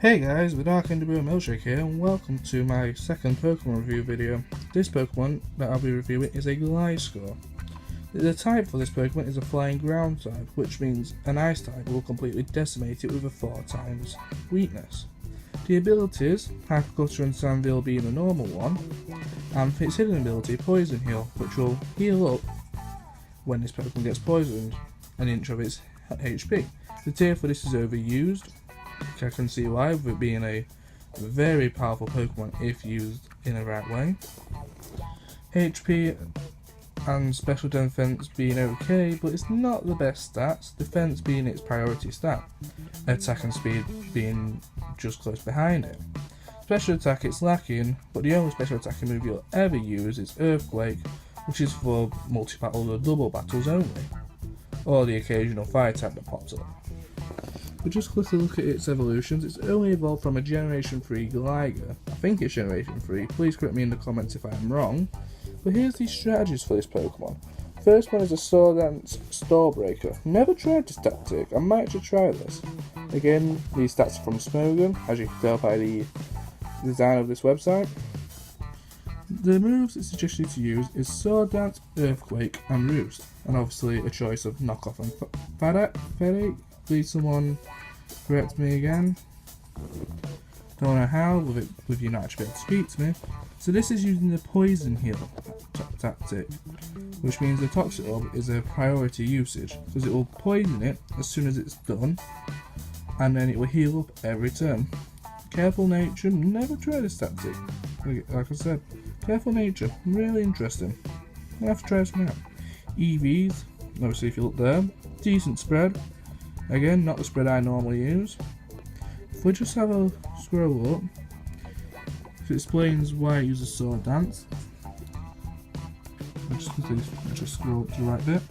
Hey guys, the Dark Indigo Milkshake here, and welcome to my second Pokemon review video. This Pokemon that I'll be reviewing is a gliscor. The type for this Pokemon is a flying ground type, which means an ice type will completely decimate it with a 4 times weakness. The abilities, Hypercutter and Sandville being the normal one, and its hidden ability, Poison Heal, which will heal up when this Pokemon gets poisoned, an inch of its HP. The tier for this is overused. I can see why, with it being a very powerful Pokemon if used in the right way. HP and special defense being okay, but it's not the best stats, defense being its priority stat, attack and speed being just close behind it. Special attack it's lacking, but the only special attacking move you'll ever use is Earthquake, which is for multi-battle or double battles only, or the occasional fire type that pops up. But just quickly look at its evolutions. It's only evolved from a Generation 3 Gligar. I think it's Generation 3, please correct me in the comments if I am wrong. But here's the strategies for this Pokemon. First one is a Sword Dance Stallbreaker. Never tried this tactic, I might actually try this. Again, these stats are from Smogon, as you can tell by the design of this website. The moves it suggests you to use is Sword Dance, Earthquake and Roost. And obviously a choice of Knockoff and Fade. Please someone correct me again. Don't know how, with you not actually able to speak to me. So this is using the Poison Heal tactic, which means the Toxic Orb is a priority usage, because it will poison it as soon as it's done, and then it will heal up every turn. Careful Nature, never tried this tactic. Like I said, Careful Nature, really interesting. I'll have to try this one out. EVs, obviously if you look there, decent spread. Again, not the spread I normally use. If we just have a scroll up, it explains why it uses Sword Dance. I'll just scroll up to the right bit.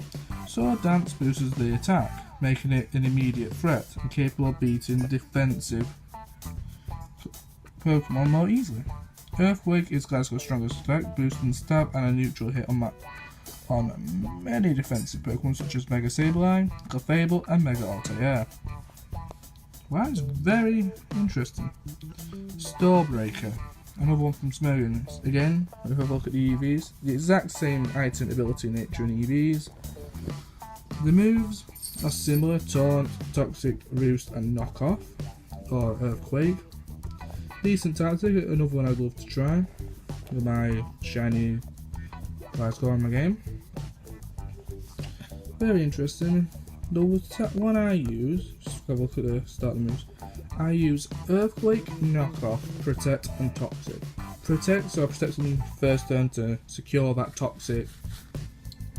Sword Dance boosts the attack, making it an immediate threat and capable of beating defensive Pokemon more easily. Earthquake is Gliscor's strongest attack, boosting stab and a neutral hit on many defensive Pokemon such as Mega Sableye, Clefable and Mega Altair. Wow, it's very interesting. Stallbreaker, another one from Smogon. Again, if we have a look at the EVs, the exact same item, ability, nature and EVs. The moves are similar: Taunt, Toxic, Roost and Knockoff, or Earthquake. Decent tactic, another one I'd love to try with my shiny Gliscor in my game. Very interesting. The one I use, just have a look at the starting moves. I use Earthquake, Knockoff, Protect and Toxic. Protect, so I protect on first turn to secure that Toxic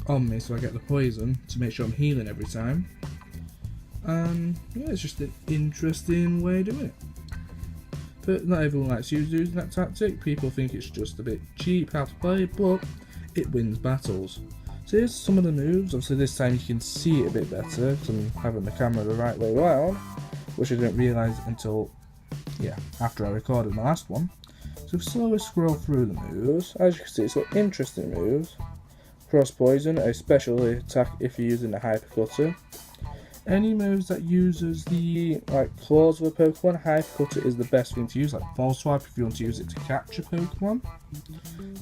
on me so I get the poison to make sure I'm healing every time. And yeah, it's just an interesting way of doing it. But not everyone likes using that tactic. People think it's just a bit cheap how to play, but it wins battles. So here's some of the moves. Obviously this time you can see it a bit better because I'm having the camera the right way around, which I didn't realise until after I recorded my last one. So slowly scroll through the moves. As you can see, it's got interesting moves. Cross Poison, a special attack if you're using the Hypercutter. Any moves that uses the claws of a Pokemon, Hypercutter is the best thing to use, like False Swipe if you want to use it to catch a Pokemon.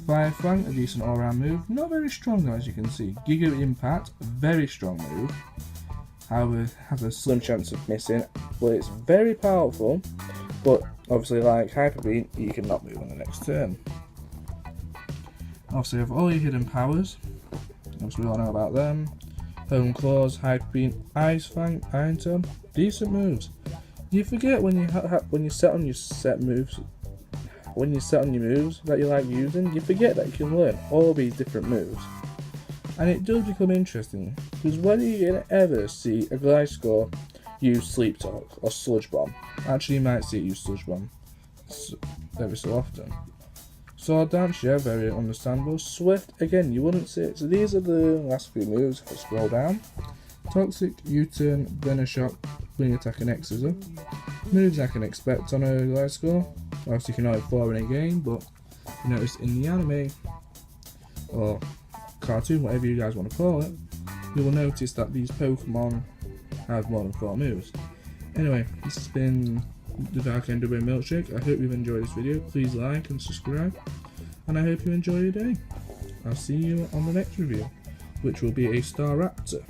Fire Fang, a decent all-round move, not very strong though, as you can see. Giga Impact, very strong move, however has a slim chance of missing, but it's very powerful, but obviously like Hyper Beam, you cannot move on the next turn. Obviously you have all your hidden powers, obviously we all know about them. Home Claws, Hyper Beam, Ice Fang, Iron Tail, decent moves. You forget when you set on your moves that you like using, you forget that you can learn all these different moves. And it does become interesting, because when are you going to ever see a Gliscor use Sleep Talk or Sludge Bomb? Actually you might see it use Sludge Bomb every so often. Sword Dance, yeah, very understandable. Swift, again, you wouldn't see it. So these are the last few moves if I scroll down. Toxic, U-Turn, Venoshock, Wing Attack and X-Scissor. Moves I can expect on a Gliscor. Obviously you can only 4 in a game, but you notice in the anime, or cartoon, whatever you guys want to call it, you will notice that these Pokemon have more than 4 moves. Anyway, this has been the Dark Enderman milkshake. I hope you've enjoyed this video. Please like and subscribe, and I hope you enjoy your day. I'll see you on the next review, which will be a Star Raptor.